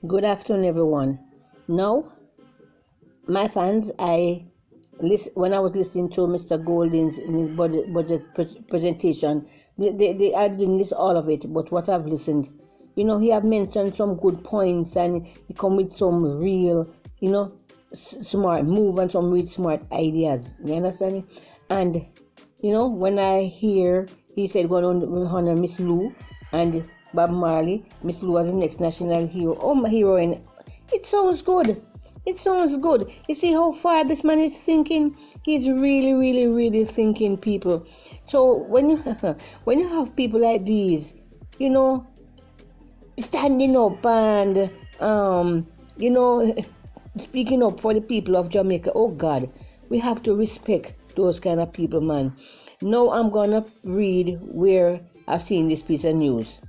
Good afternoon, everyone. Now, my fans, when I was listening to Mr. Golden's budget presentation, I didn't list all of it, but what I've listened, he have mentioned some good points, and he come with some real, smart move and some real smart ideas. You understand me? And when I hear he said going to honor Miss Lou and Bob Marley, Miss Lou as the next national hero. Oh, my heroine. It sounds good. It sounds good. You see how far this man is thinking? He's really, really, really thinking, people. So when you have people like these, standing up and speaking up for the people of Jamaica, oh God, we have to respect those kind of people, man. Now I'm gonna read where I've seen this piece of news.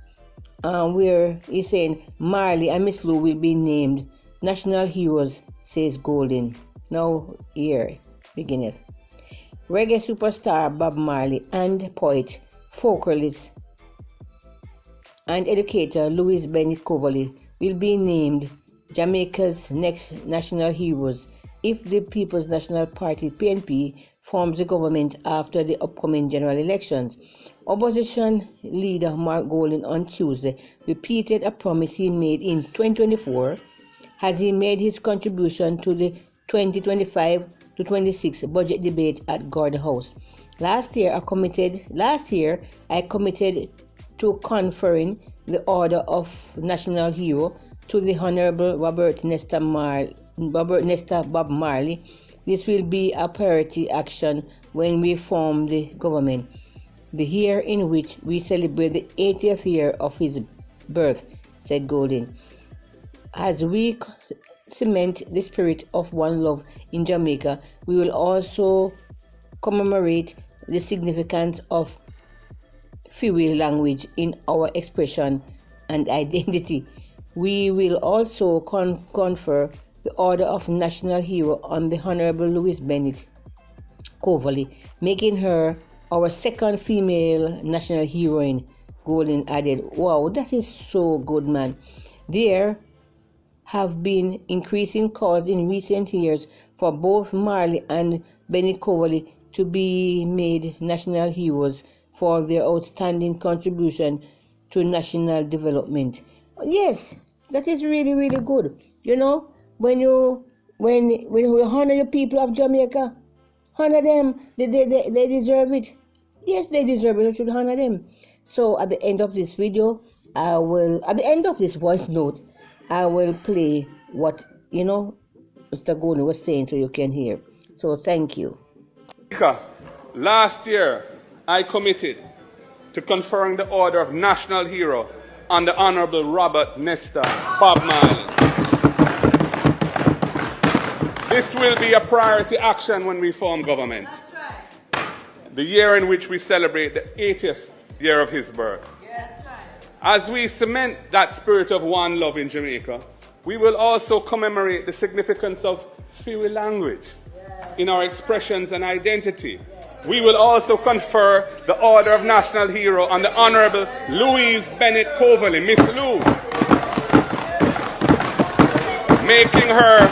Where he's saying Marley and Miss Lou will be named national heroes, says Golden. Now here beginneth. Reggae superstar Bob Marley and poet, vocalist and educator Louis Bennett Coverley will be named Jamaica's next national heroes if the People's National Party (PNP) forms the government after the upcoming general elections. Opposition leader Mark Golden on Tuesday repeated a promise he made in 2024 as he made his contribution to the 2025-26 budget debate at Gordon House. Last year, I committed to conferring the Order of National Hero to the Honorable Robert Nesta Bob Marley. This will be a priority action when we form the government, the year in which we celebrate the 80th year of his birth, said Golden. As we cement the spirit of one love in Jamaica, we will also commemorate the significance of Fiwi language in our expression and identity. We will also confer the Order of National Hero on the Honorable Louis Bennett Coverley, making her our second female national heroine, Golden added. Wow, that is so good, man. There have been increasing calls in recent years for both Marley and Bennett Coverley to be made national heroes for their outstanding contribution to national development. Yes, that is really, really good. When you honor the people of Jamaica, honor them. They deserve it. Yes, they deserve it. You should honor them. So at the end of this video, at the end of this voice note, I will play what Mr. Goni was saying so you can hear. So thank you. Last year, I committed to conferring the Order of National Hero on the Honorable Robert Nesta Bob Marley. This will be a priority action when we form government. That's right. The year in which we celebrate the 80th year of his birth. Yeah, that's right. As we cement that spirit of one love in Jamaica, we will also commemorate the significance of Fiwi language in our expressions and identity. We will also confer the Order of National Hero on the Honorable Louise Bennett Coverley, Miss Lou, making her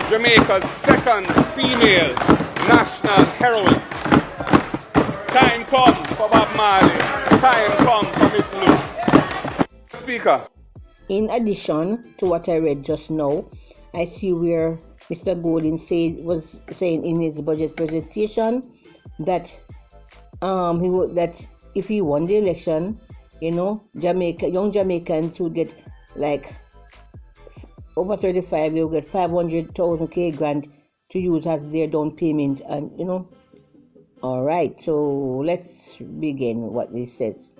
Jamaica's second female national heroine. Time come for Bob Marley. Time come for Miss Lou. Speaker. In addition to what I read just now, I see where Mr. Golden was saying in his budget presentation that that if he won the election, young Jamaicans would get like over 35, they'll get 500,000 K grant to use as their down payment, and all right. So let's begin what this says.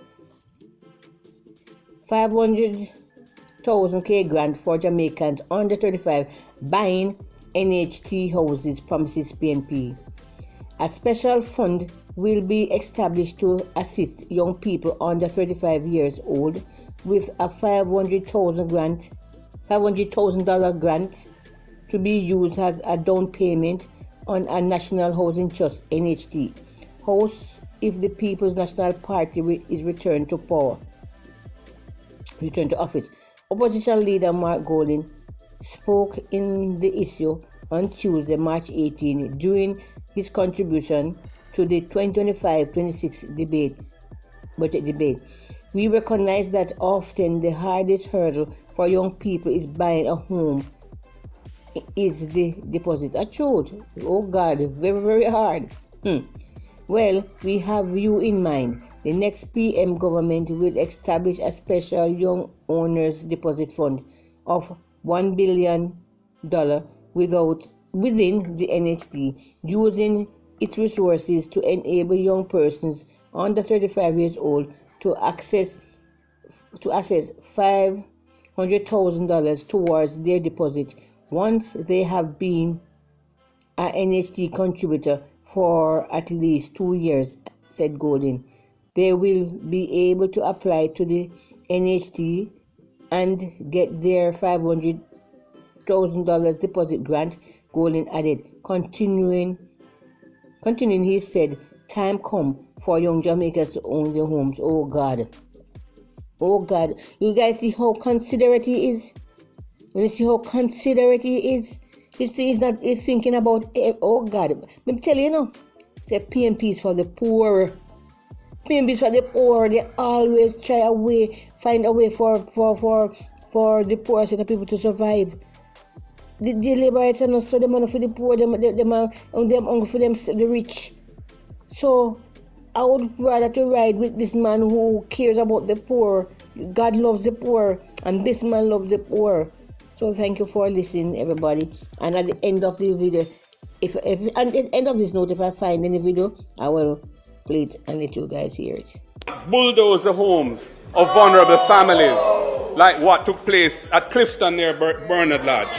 500,000 K grant for Jamaicans under 35 buying NHT houses, promises PNP. A special fund will be established to assist young people under 35 years old with a $500,000 grant to be used as a down payment on a National Housing Trust (NHT) house if the People's National Party is returned to office. Opposition leader Mark Gorden spoke in the issue on Tuesday, March 18, during his contribution to the 2025-26 budget debate. We recognize that often the hardest hurdle for young people is buying a home is the deposit. A truth. Oh God, very, very hard. Well, we have you in mind. The next PM government will establish a special young owners deposit fund of $1 billion within the NHT, using its resources to enable young persons under 35 years old to access $500,000 towards their deposit once they have been an NHT contributor for at least 2 years, said Gorden. They will be able to apply to the NHT and get their $500,000 deposit grant, Gorden added. Continuing, he said, time come for young Jamaicans to own their homes. Oh God. Oh God. You guys see how considerate he is? You see how considerate he is? He's thinking about, oh God. Let me tell you, say PMPs for the poor. PMPs for the poor. They always find a way for the poor set of people to survive. The labor rights are not so the money for the poor, them for them the rich. So I would rather to ride with this man who cares about the poor. God loves the poor, and this man loves the poor. So thank you for listening, everybody. And at the end of the video, if at the end of this note, if I find any video, I will play it and let you guys hear it. Bulldoze the homes of vulnerable families, like what took place at Clifton near Bernard Lodge.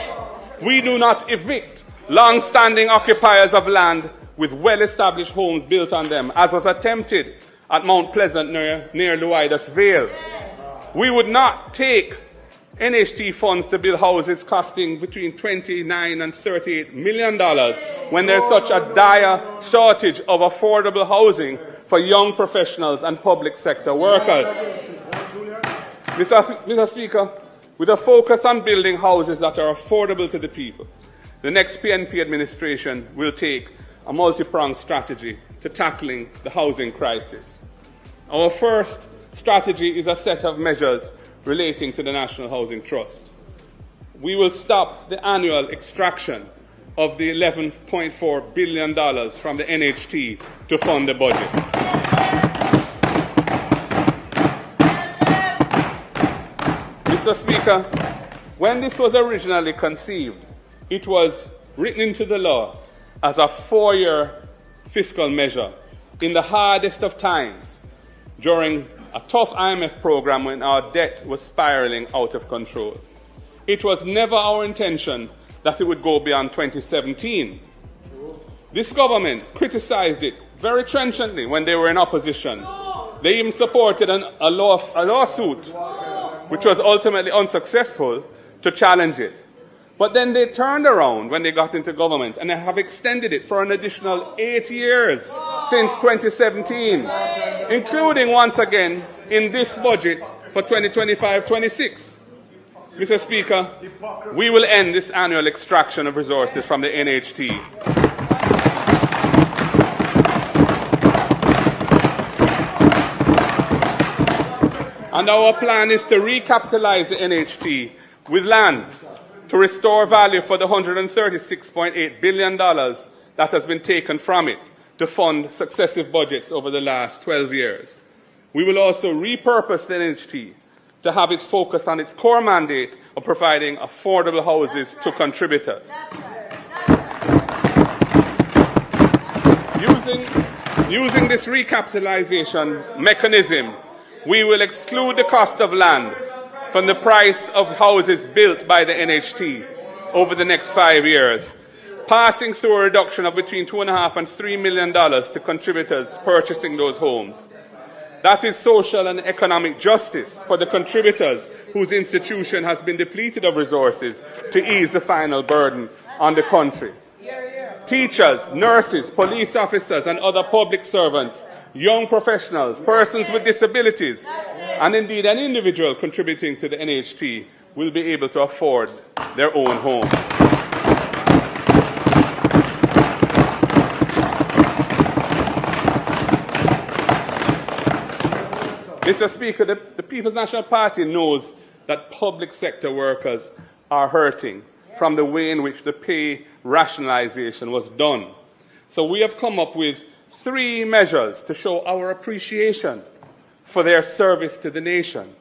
We do not evict long-standing occupiers of land with well-established homes built on them, as was attempted at Mount Pleasant near Luidas Vale. We would not take NHT funds to build houses costing between $29 and $38 million when there's such a dire shortage of affordable housing for young professionals and public sector workers. Mr. Speaker, with a focus on building houses that are affordable to the people, the next PNP administration will take a multi-pronged strategy to tackling the housing crisis. Our first strategy is a set of measures relating to the National Housing Trust. We will stop the annual extraction of the $11.4 billion from the NHT to fund the budget. Mr. Speaker, when this was originally conceived, it was written into the law as a 4-year fiscal measure in the hardest of times during a tough IMF program when our debt was spiraling out of control. It was never our intention that it would go beyond 2017. This government criticized it very trenchantly when they were in opposition. They even supported a lawsuit, which was ultimately unsuccessful, to challenge it. But then they turned around when they got into government and they have extended it for an additional 8 years since 2017, including once again in this budget for 2025-26. Mr. Speaker, we will end this annual extraction of resources from the NHT. And our plan is to recapitalize the NHT with lands to restore value for the $136.8 billion that has been taken from it to fund successive budgets over the last 12 years. We will also repurpose the NHT to have its focus on its core mandate of providing affordable houses to contributors. Using this recapitalization mechanism, we will exclude the cost of land from the price of houses built by the NHT over the next 5 years, passing through a reduction of between $2.5 and $3 million to contributors purchasing those homes. That is social and economic justice for the contributors whose institution has been depleted of resources to ease the final burden on the country. Teachers, nurses, police officers and other public servants, young professionals, persons with disabilities, and indeed an individual contributing to the NHT will be able to afford their own home. Mr. Speaker, the People's National Party knows that public sector workers are hurting from the way in which the pay rationalization was done. So we have come up with 3 measures to show our appreciation for their service to the nation.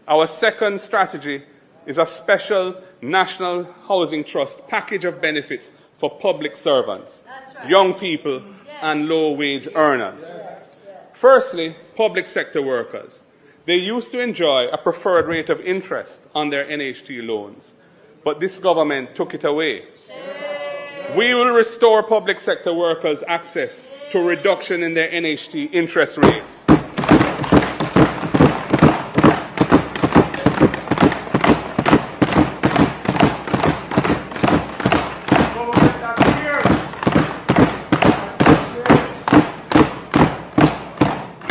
Our second strategy is a special National Housing Trust package of benefits for public servants, young people, and low-wage earners. Firstly, public sector workers. They used to enjoy a preferred rate of interest on their NHT loans, but this government took it away. We will restore public sector workers access to a reduction in their NHT interest rates.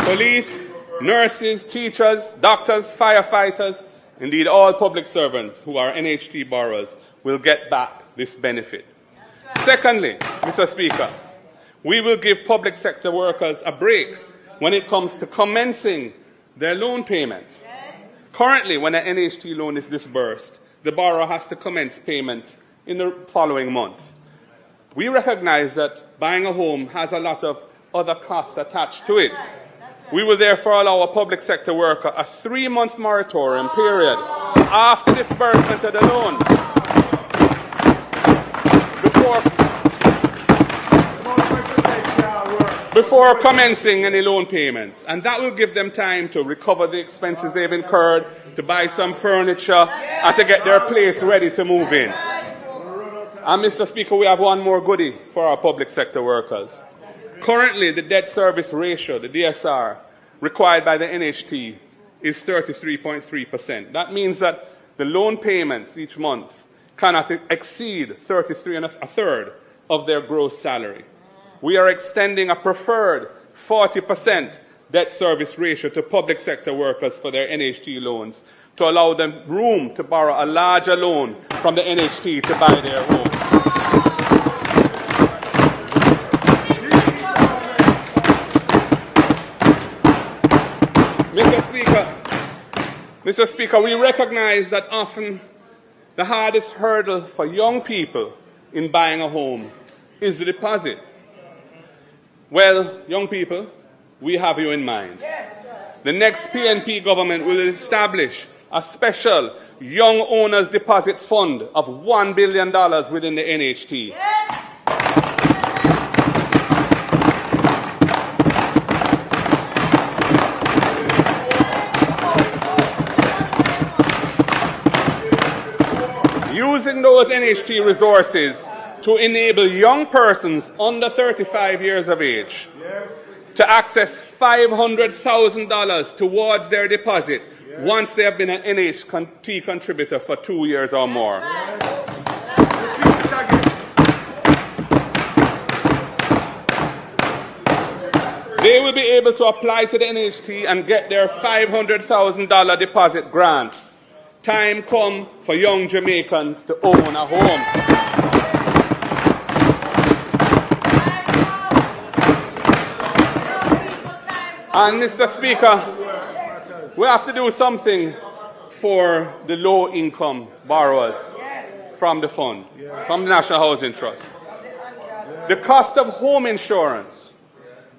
Police, nurses, teachers, doctors, firefighters, indeed all public servants who are NHT borrowers will get back this benefit. Secondly, Mr. Speaker, we will give public sector workers a break when it comes to commencing their loan payments. Currently, when an NHT loan is disbursed, the borrower has to commence payments in the following month. We recognize that buying a home has a lot of other costs attached to it. We will therefore allow a public sector worker a 3-month moratorium period after disbursement of the loan before commencing any loan payments. And that will give them time to recover the expenses they've incurred, to buy some furniture, and to get their place ready to move in. And Mr. Speaker, we have one more goodie for our public sector workers. Currently, the debt service ratio, the DSR, required by the NHT is 33.3%. That means that the loan payments each month cannot exceed 33 1/3 of their gross salary. We are extending a preferred 40% debt service ratio to public sector workers for their NHT loans to allow them room to borrow a larger loan from the NHT to buy their home. Mr. Speaker, we recognize that often the hardest hurdle for young people in buying a home is the deposit. Well, young people, we have you in mind. The next PNP government will establish a special Young Owners Deposit Fund of $1 billion within the NHT. Using those NHT resources to enable young persons under 35 years of age to access $500,000 towards their deposit once they have been an NHT contributor for 2 years or more. They will be able to apply to the NHT and get their $500,000 deposit grant. Time come for young Jamaicans to own a home. And Mr. Speaker, we have to do something for the low-income borrowers from the fund, from the National Housing Trust. The cost of home insurance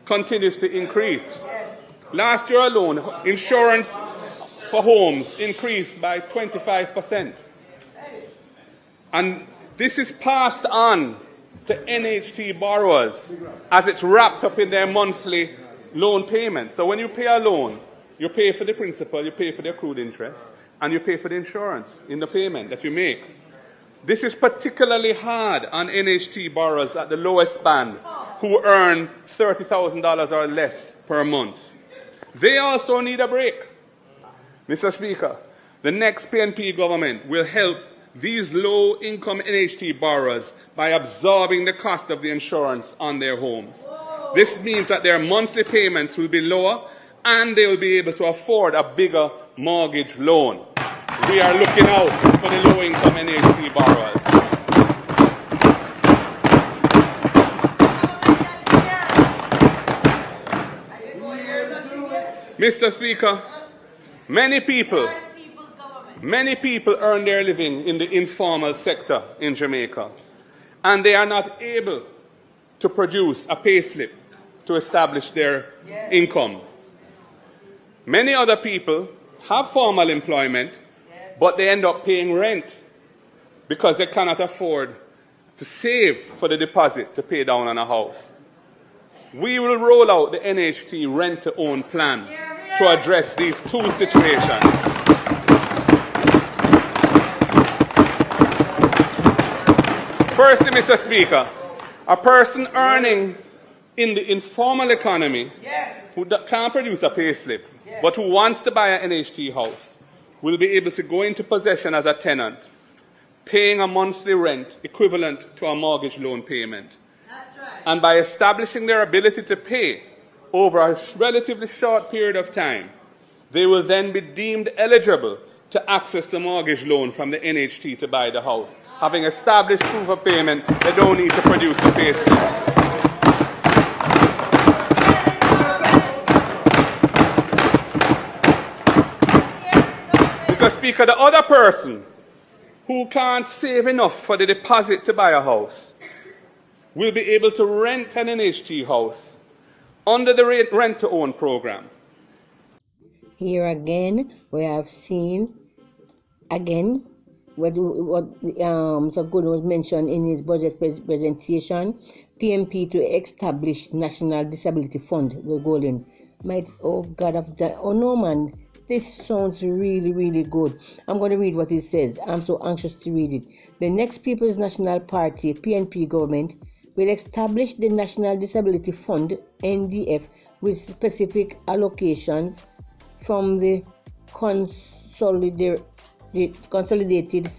continues to increase. Last year alone, insurance for homes increased by 25%. And this is passed on to NHT borrowers as it's wrapped up in their monthly loan payments. So when you pay a loan, you pay for the principal, you pay for the accrued interest, and you pay for the insurance in the payment that you make. This is particularly hard on NHT borrowers at the lowest band who earn $30,000 or less per month. They also need a break. Mr. Speaker, the next PNP government will help these low-income NHT borrowers by absorbing the cost of the insurance on their homes. This means that their monthly payments will be lower and they will be able to afford a bigger mortgage loan. we are looking out for the low-income NHT borrowers. Mr. Speaker, many people earn their living in the informal sector in Jamaica, and they are not able to produce a payslip to establish their income. Many other people have formal employment, but they end up paying rent because they cannot afford to save for the deposit to pay down on a house. We will roll out the NHT rent-to-own plan to address these two situations. Firstly, Mr. Speaker, a person earning in the informal economy who can't produce a payslip, but who wants to buy an NHT house, will be able to go into possession as a tenant, paying a monthly rent equivalent to a mortgage loan payment. That's right. And by establishing their ability to pay over a relatively short period of time, they will then be deemed eligible to access the mortgage loan from the NHT to buy the house. Having established proof of payment, they don't need to produce a payslip. Mr. Speaker, the other person who can't save enough for the deposit to buy a house will be able to rent an NHT house under the rent-to-own program. Here again, we have seen again what Mr. Gorden was mentioned in his budget presentation, PMP to establish National Disability Fund, the Gorden. Oh God, oh no man, this sounds really, really good. I'm going to read what it says. I'm so anxious to read it. The next People's National Party, PNP government, will establish the National Disability Fund, NDF, with specific allocations from the consolidated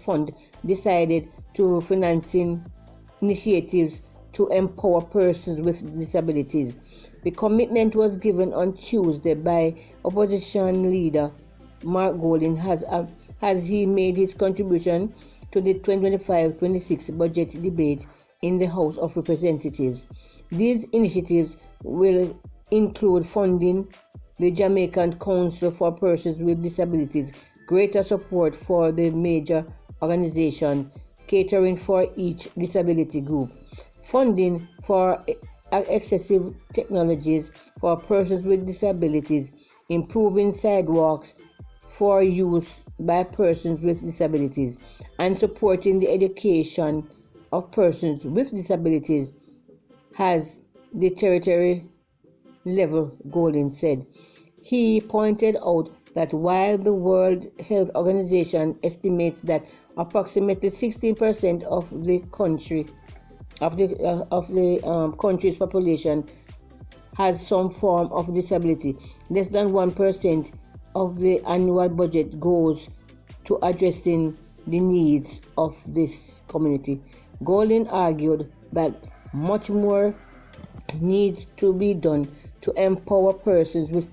fund decided to financing initiatives to empower persons with disabilities. The commitment was given on Tuesday by opposition leader Mark Gorden as he made his contribution to the 2025-26 budget debate in the House of Representatives. These initiatives will include funding the Jamaican Council for Persons with Disabilities, greater support for the major organization catering for each disability group, funding for accessible technologies for persons with disabilities, improving sidewalks for use by persons with disabilities, and supporting the education of persons with disabilities, has the territory level Gorden said. He pointed out that while the World Health Organization estimates that approximately 16% of the country's population has some form of disability, less than 1% of the annual budget goes to addressing the needs of this community. Gorden argued that much more needs to be done to empower persons with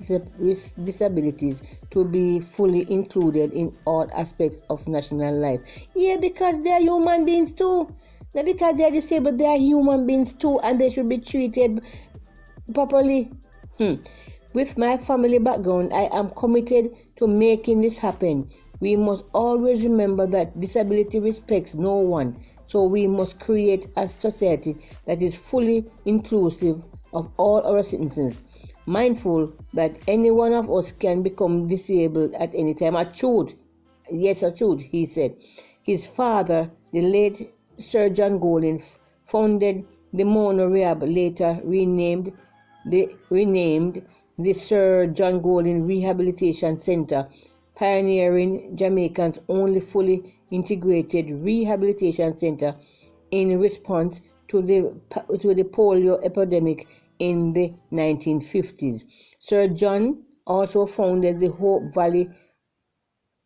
disabilities to be included in all aspects of national life. Yeah, because they are human beings too. Not because they are disabled, they are human beings too, and they should be treated properly. With my family background, I am committed to making this happen. We must always remember that disability respects no one, so we must create a society that is fully inclusive of all our citizens, mindful that any one of us can become disabled at any time. Yes, he said. His father, the late Sir John Gorden, founded the Mono Rehab, later renamed the Sir John Gorden Rehabilitation Center, pioneering Jamaica's only fully integrated rehabilitation center in response to the polio epidemic in the 1950s. Sir John also founded the Hope Valley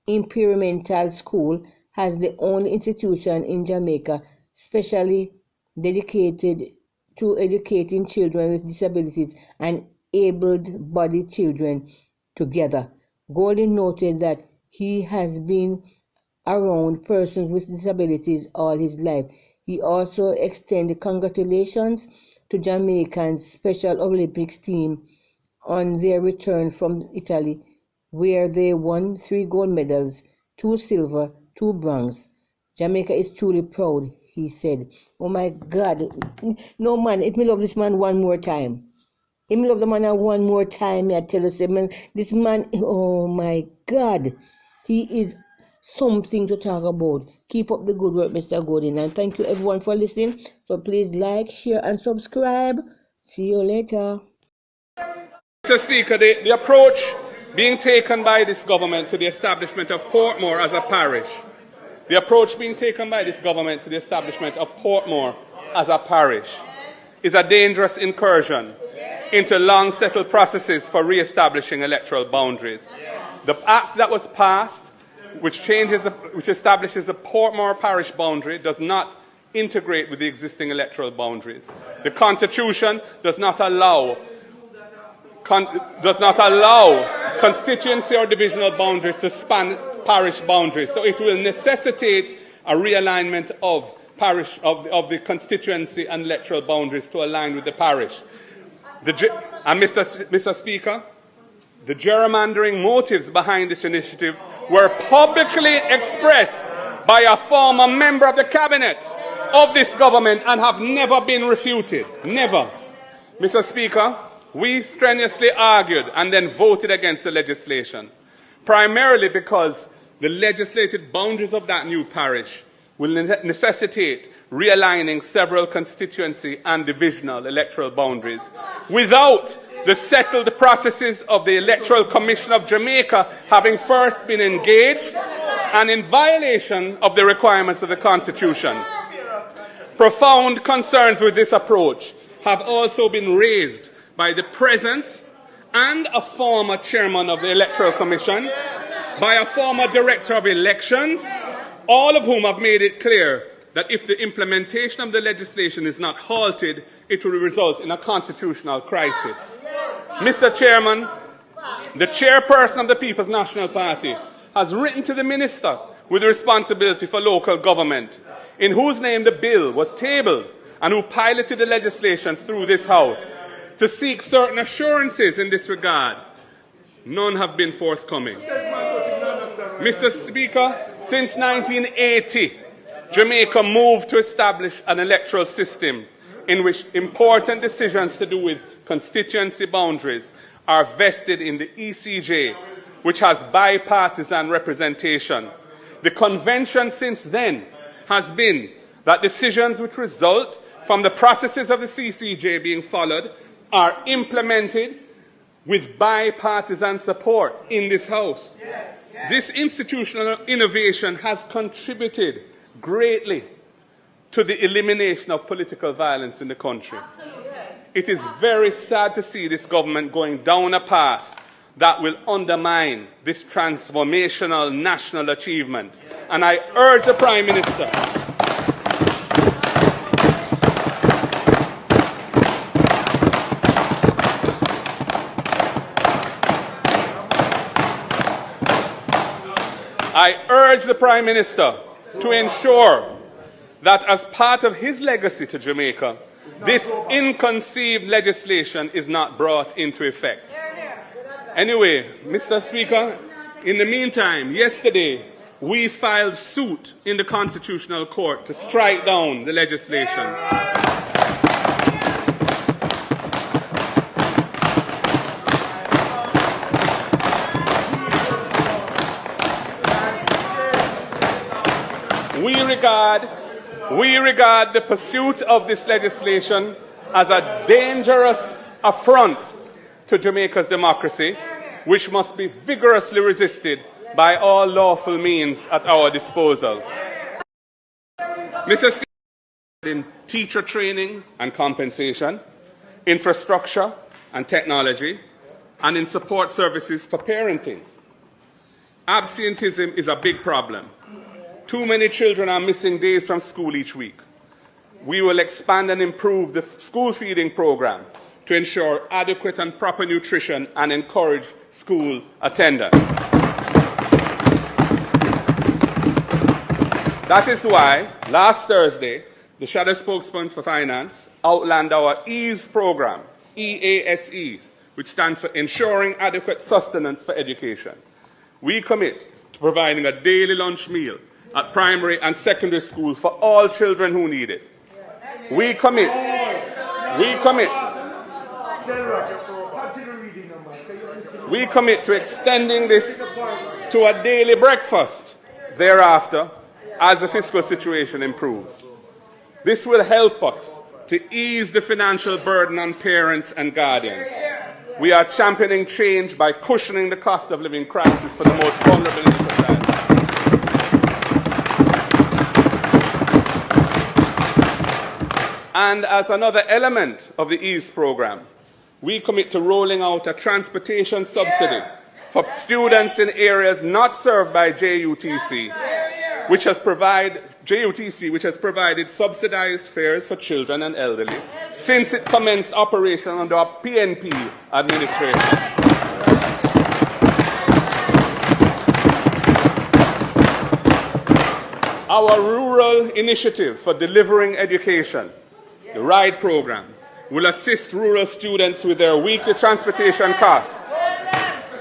Experimental School as the only institution in Jamaica specially dedicated to educating children with disabilities and able-bodied children together. Gorden noted that he has been around persons with disabilities all his life. He also extended congratulations to Jamaican Special Olympics team on their return from Italy, where they won 3 gold medals, 2 silver, 2 bronze. Jamaica is truly proud, he said. Oh my God. No man, if me love this man one more time. If me love the man one more time, I tell you, man, this man, oh my God. He is something to talk about. Keep up the good work, Mr. Gorden. And thank you everyone for listening. So please like, share, and subscribe. See you later. Mr. Speaker, the approach being taken by this government to the establishment of Portmore as a parish, is a dangerous incursion into long-settled processes for re-establishing electoral boundaries. The act that was passed, which establishes the Portmore parish boundary, does not integrate with the existing electoral boundaries. The Constitution does not allow constituency or divisional boundaries to span parish boundaries. So it will necessitate a realignment of the constituency and electoral boundaries to align with the parish. Mr. Speaker, the gerrymandering motives behind this initiative were publicly expressed by a former member of the cabinet of this government and have never been refuted. Never. Mr. Speaker, we strenuously argued and then voted against the legislation, primarily because the legislated boundaries of that new parish will necessitate realigning several constituency and divisional electoral boundaries without the settled processes of the Electoral Commission of Jamaica having first been engaged and in violation of the requirements of the Constitution. Profound concerns with this approach have also been raised by the present and a former chairman of the Electoral Commission, by a former director of elections, all of whom have made it clear that if the implementation of the legislation is not halted, it will result in a constitutional crisis. Mr. Chairman, the chairperson of the People's National Party has written to the minister with responsibility for local government, in whose name the bill was tabled and who piloted the legislation through this House, to seek certain assurances in this regard. None have been forthcoming. Mr. Speaker, since 1980, Jamaica moved to establish an electoral system in which important decisions to do with constituency boundaries are vested in the ECJ, which has bipartisan representation. The convention since then has been that decisions which result from the processes of the CCJ being followed are implemented with bipartisan support in this House. This institutional innovation has contributed greatly to the elimination of political violence in the country. It is very sad to see this government going down a path that will undermine this transformational national achievement. And I urge the Prime Minister to ensure that as part of his legacy to Jamaica, this inconceived legislation is not brought into effect. Anyway, Mr. Speaker, in the meantime, yesterday we filed suit in the Constitutional Court to strike down the legislation. We regard the pursuit of this legislation as a dangerous affront to Jamaica's democracy, which must be vigorously resisted by all lawful means at our disposal. Mr. Speaker, in teacher training and compensation, infrastructure and technology, and in support services for parenting. Absenteeism is a big problem. Too many children are missing days from school each week. We will expand and improve the school feeding program to ensure adequate and proper nutrition and encourage school attendance. That is why, last Thursday, the Shadow Spokesman for Finance outlined our EASE program, EASE, which stands for Ensuring Adequate Sustenance for Education. We commit to providing a daily lunch meal at primary and secondary school for all children who need it. We commit to extending this to a daily breakfast thereafter as the fiscal situation improves. This will help us to ease the financial burden on parents and guardians. We are championing change by cushioning the cost of living crisis for the most vulnerable in the society. And as another element of the EASE program, we commit to rolling out a transportation subsidy for students in areas not served by JUTC, which has provided subsidized fares for children and elderly since it commenced operation under our PNP administration. Our rural initiative for delivering education, the RIDE program, will assist rural students with their weekly transportation costs.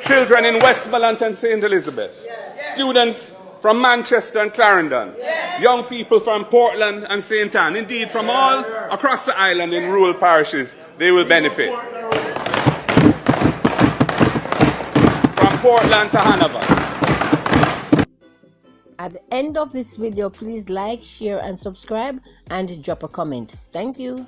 Children in Westmoreland and St. Elizabeth, students from Manchester and Clarendon, young people from Portland and St. Ann, indeed from all across the island in rural parishes, they will benefit. From Portland to Hanover. At the end of this video, please like, share and subscribe and drop a comment. Thank you.